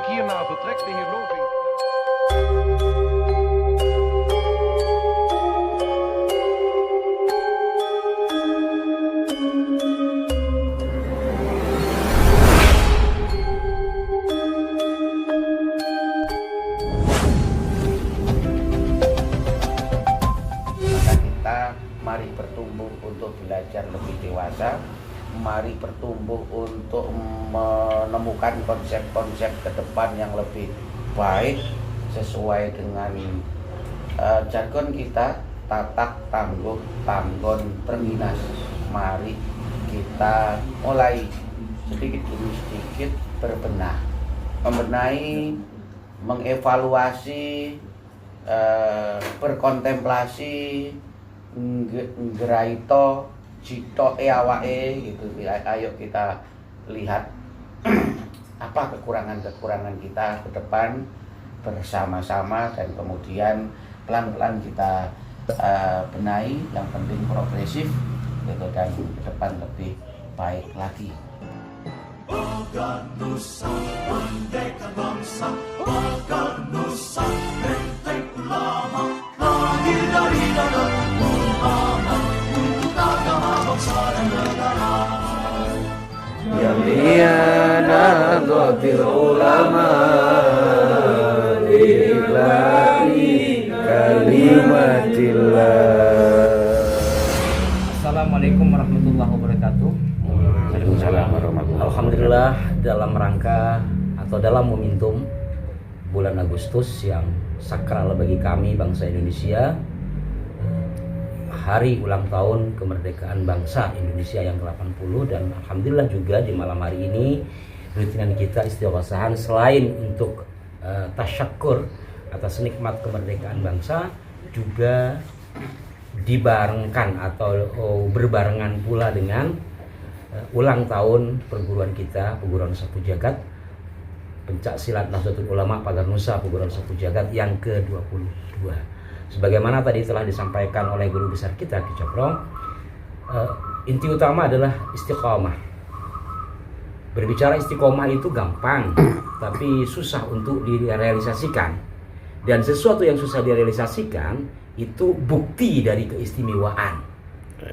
ik hierna vertrek, de heer Lovink. Mari bertumbuh untuk belajar lebih dewasa, mari bertumbuh untuk menemukan konsep-konsep ke depan yang lebih baik sesuai dengan jargon kita, tatak tangguh tanggon terminas. Mari kita mulai sedikit demi sedikit berbenah, membenahi, mengevaluasi, berkontemplasi, ngeraito cito awake gitu. Ayo kita lihat apa kekurangan kita ke depan bersama-sama, dan kemudian pelan-pelan kita benahi, yang penting progresif gitu, dan ke depan lebih baik lagi. Nusa, merdeka bangsa, Nusa, benteng ulama, lahir dari dalam ulama, untuk agama bangsa dan negara. Jami'ana Nahdlatul Ulama lillahi kalimatillah. Assalamualaikum warahmatullahi wabarakatuh. Waalaikumsalam warahmatullahi wabarakatuh. Alhamdulillah, dalam rangka atau dalam momentum bulan Agustus yang sakral bagi kami bangsa Indonesia, hari ulang tahun kemerdekaan bangsa Indonesia yang ke-80, dan alhamdulillah juga di malam hari ini rutinan kita istighosahan selain untuk tasyakur atas nikmat kemerdekaan bangsa, juga dibarengkan atau berbarengan pula dengan ulang tahun perguruan kita, perguruan Satu Jagat, Pencak Silat Nahdlatul Ulama Pagar Nusa, perguruan Satu Jagat yang ke-22. Sebagaimana tadi telah disampaikan oleh guru besar kita Ki Cokro, inti utama adalah istiqomah. Berbicara istiqomah itu gampang, tapi susah untuk direalisasikan. Dan sesuatu yang susah direalisasikan itu bukti dari keistimewaan.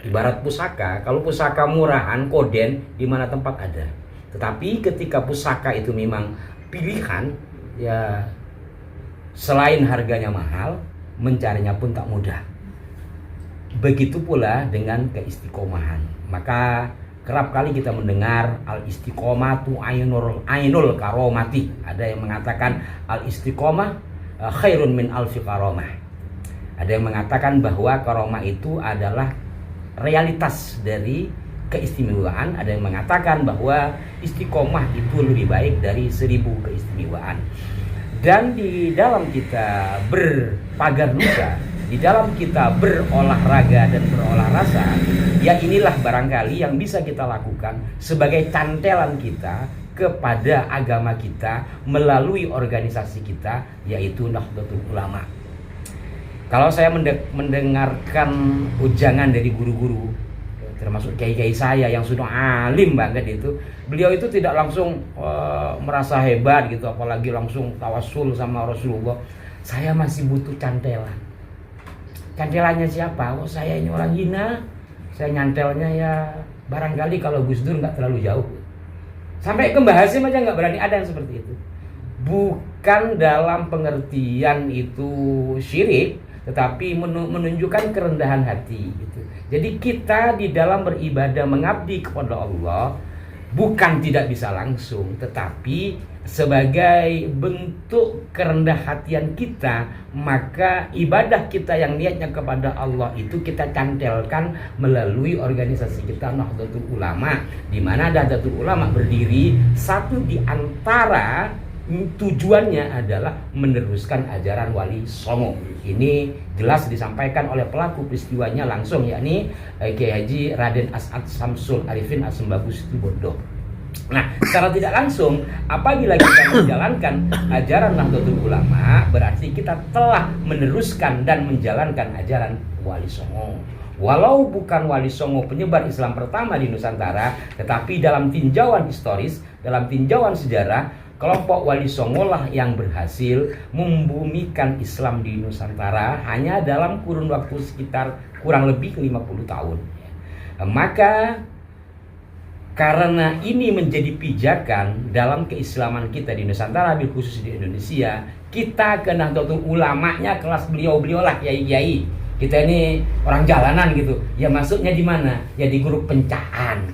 Ibarat pusaka, kalau pusaka murahan, koden, di mana tempat ada. Tetapi ketika pusaka itu memang pilihan, ya selain harganya mahal, mencarinya pun tak mudah. Begitu pula dengan keistiqomahan. Maka kerap kali kita mendengar al-istiqomatu ainul karomati. Ada yang mengatakan al-istiqomah khairun min alfi karomah. Ada yang mengatakan bahwa karomah itu adalah realitas dari keistimewaan. Ada yang mengatakan bahwa istiqomah itu lebih baik dari 1000 keistimewaan. Dan di dalam kita berpagar nusa, di dalam kita berolahraga dan berolah rasa, ya inilah barangkali yang bisa kita lakukan sebagai cantelan kita kepada agama kita melalui organisasi kita, yaitu Nahdlatul Ulama. Kalau saya mendengarkan ujangan dari guru-guru, termasuk kiai-kiai saya yang sudah alim banget itu, beliau itu tidak langsung merasa hebat gitu, apalagi langsung tawasul sama Rasulullah. Saya masih butuh cantelan. Cantelannya siapa? Oh, saya ini orang hina, saya nyantelnya ya barangkali kalau Gus Dur nggak terlalu jauh. Sampai ke Mbah Hasyim aja nggak berani ada yang seperti itu. Bukan dalam pengertian itu syirik, tetapi menunjukkan kerendahan hati gitu. Jadi kita di dalam beribadah mengabdi kepada Allah bukan tidak bisa langsung, tetapi sebagai bentuk kerendah hatian kita, maka ibadah kita yang niatnya kepada Allah itu kita cantelkan melalui organisasi kita Nahdlatul Ulama, di mana Nahdlatul Ulama berdiri satu di antara tujuannya adalah meneruskan ajaran Wali Songo. Ini jelas disampaikan oleh pelaku peristiwanya langsung, yakni Kiai Haji Raden As'ad Samsul Arifin Assembagu Situbondo. Nah, secara tidak langsung, apabila kita menjalankan ajaran Nahdlatul Ulama, berarti kita telah meneruskan dan menjalankan ajaran Wali Songo. Walau bukan Wali Songo penyebar Islam pertama di Nusantara, tetapi dalam tinjauan historis, dalam tinjauan sejarah, kelompok Wali Songo lah yang berhasil membumikan Islam di Nusantara hanya dalam kurun waktu sekitar kurang lebih 50 tahun. Maka karena ini menjadi pijakan dalam keislaman kita di Nusantara, khusus di Indonesia, kita ke Nahdlatul Ulamanya kelas beliau-beliau lah, kiai-kiai. Kita ini orang jalanan gitu. Ya masuknya di mana? Ya di grup pencaan.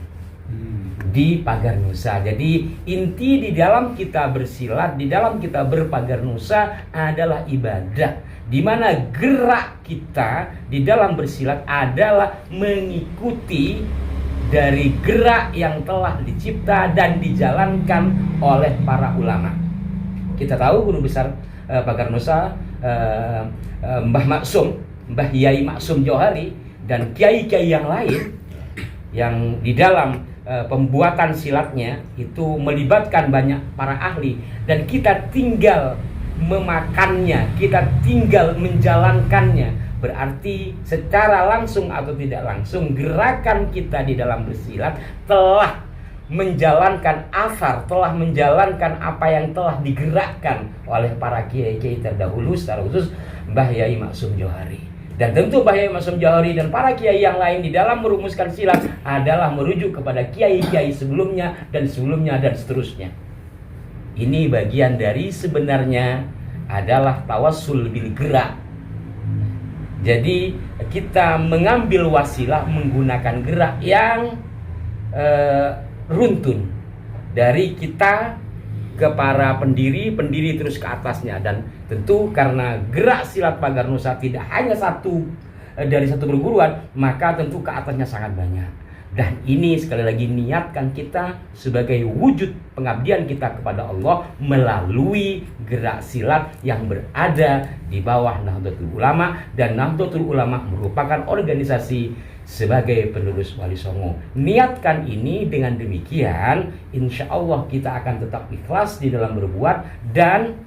Di Pagar Nusa. Jadi inti di dalam kita bersilat, di dalam kita berpagar nusa adalah ibadah. Di mana gerak kita di dalam bersilat adalah mengikuti dari gerak yang telah dicipta dan dijalankan oleh para ulama. Kita tahu guru besar Pagar Nusa, Mbah Maksum, Mbah Yai Maksum Johari dan kiai-kiai yang lain yang di dalam pembuatan silatnya itu melibatkan banyak para ahli, dan kita tinggal memakannya, kita tinggal menjalankannya. Berarti secara langsung atau tidak langsung gerakan kita di dalam bersilat telah menjalankan asar, telah menjalankan apa yang telah digerakkan oleh para kiai-kiai terdahulu, secara khusus Mbah Yai Maksum Johari. Dan tentu Mbah Yai Maksum Johari dan para kiai yang lain di dalam merumuskan silat adalah merujuk kepada kiai-kiai sebelumnya dan seterusnya. Ini bagian dari sebenarnya adalah tawassul bil gerak. Jadi kita mengambil wasilah menggunakan gerak yang runtun dari kita ke para pendiri terus ke atasnya. Dan tentu karena gerak silat Pagar Nusa tidak hanya satu dari satu perguruan, maka tentu ke atasnya sangat banyak. Dan ini sekali lagi niatkan kita sebagai wujud pengabdian kita kepada Allah melalui gerak silat yang berada di bawah Nahdlatul Ulama. Dan Nahdlatul Ulama merupakan organisasi sebagai penerus Wali Songo. Niatkan ini, dengan demikian insya Allah kita akan tetap ikhlas di dalam berbuat dan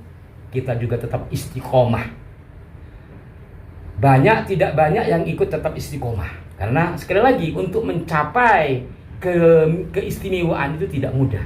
kita juga tetap istiqomah. Banyak tidak banyak yang ikut tetap istiqomah, karena sekali lagi untuk mencapai keistimewaan itu tidak mudah.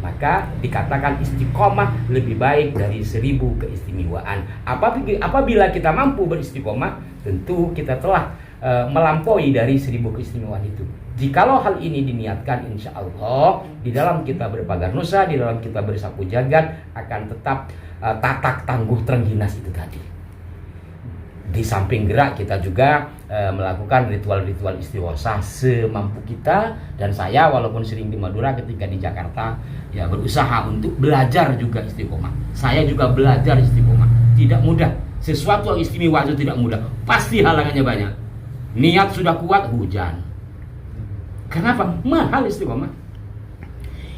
Maka dikatakan istiqomah lebih baik dari 1000 keistimewaan. Apabila kita mampu beristiqomah, tentu kita telah melampaui dari 1000 keistimewaan itu. Jikalau hal ini diniatkan, insya Allah di dalam kita berpagar nusa, di dalam kita bersapu jagat akan tetap tatak tangguh terengginas itu tadi. Di samping gerak kita juga melakukan ritual-ritual istighosah semampu kita. Dan saya walaupun sering di Madura, ketika di Jakarta ya berusaha untuk belajar juga istiqomah. Saya juga belajar istiqomah. Tidak mudah. Sesuatu yang istimewa itu tidak mudah. Pasti halangannya banyak. Niat sudah kuat, hujan. Kenapa? Mahal istiqomah.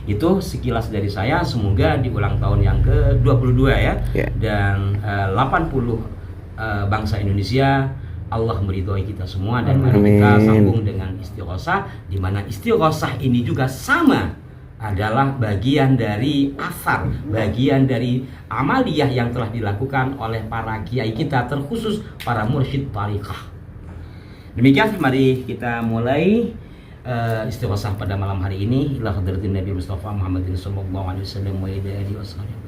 Itu sekilas dari saya. Semoga di ulang tahun yang ke-22 ya. Dan 80 bangsa Indonesia, Allah meridhoi kita semua. Dan mari kita sambung dengan istighosah, di mana istighosah ini juga sama adalah bagian dari asar, bagian dari amaliyah yang telah dilakukan oleh para kiai kita, terkhusus para mursyid tariqah. Demikian, mari kita mulai istighosah pada malam hari ini. Ila hadratin Nabi Mustafa Muhammadin sallallahu alaihi wasallam wa ila alihi wasallam.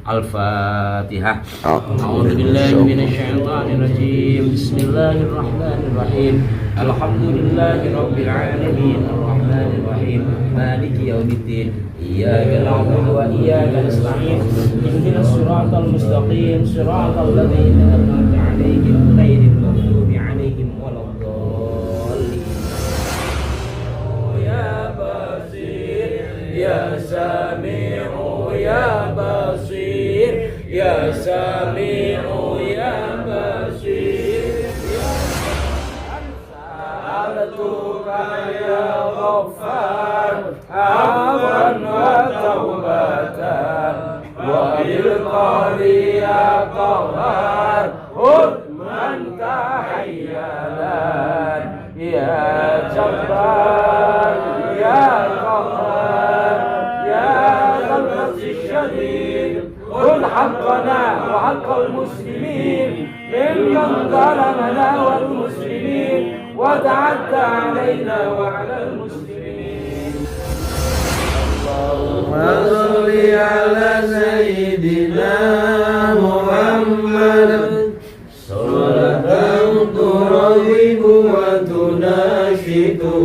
Al-Fatihah. A'udzu billahi minasyaitonir rajim. Bismillahirrahmanirrahim. Alhamdulillahi rabbil alamin. Arrahmanir rahim. Maliki yaumiddin. Iyyaka na'budu wa iyyaka nasta'in. Ihdinas siratal mustaqim. Siratal ladzina an'amta 'alaihim ghairil maghdubi 'alaihim waladdallin. Ya Basir, ya Sami'u, ya Basir, ya Sami'u, ya Basir, ya Sa'alatuka ya Ghaffar, afwan wa taubatan, wa bilqari ya Qahhar, hudman tahayyalan, ya Jabbar, ya Qahhar, ya Al-Nafsi Syadid, قل حقنا وحق المسلمين ممن ظلمنا والمسلمين وتعدى علينا وعلى المسلمين. Salli ala Sayyidina Muhammad salatan turawibu wa tunashitu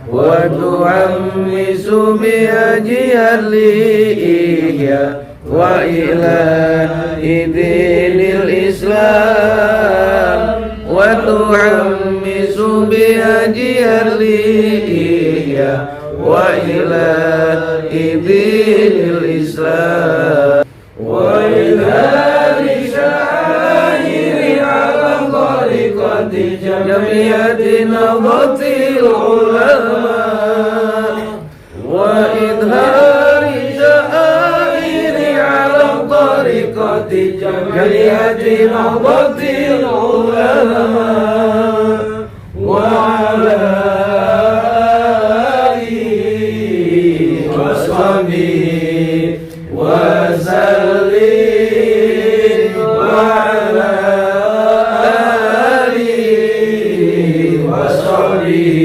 wa tu'ammisu bihajihan li'ihya wa ila idinil Islam wa tu'ammisu bihajihan li'ihya wa ila idinil Islam wa ila rishairi ala tariqati jami'ati nadatil ulama wa idhari syairi ala tariqati jami'ati nadatil ulama wa ala وسلم وعلى آله وصحبه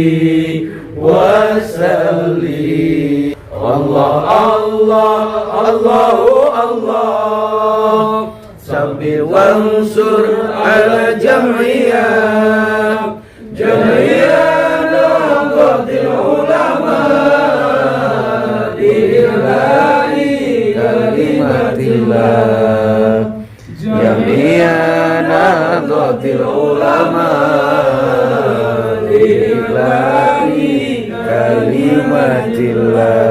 وسلم الله الله الله الله سبح وانصر على جمعية نهضة العلماء لإعلاء كلمة الله جميع نهضة العلماء لإعلاء كلمة الله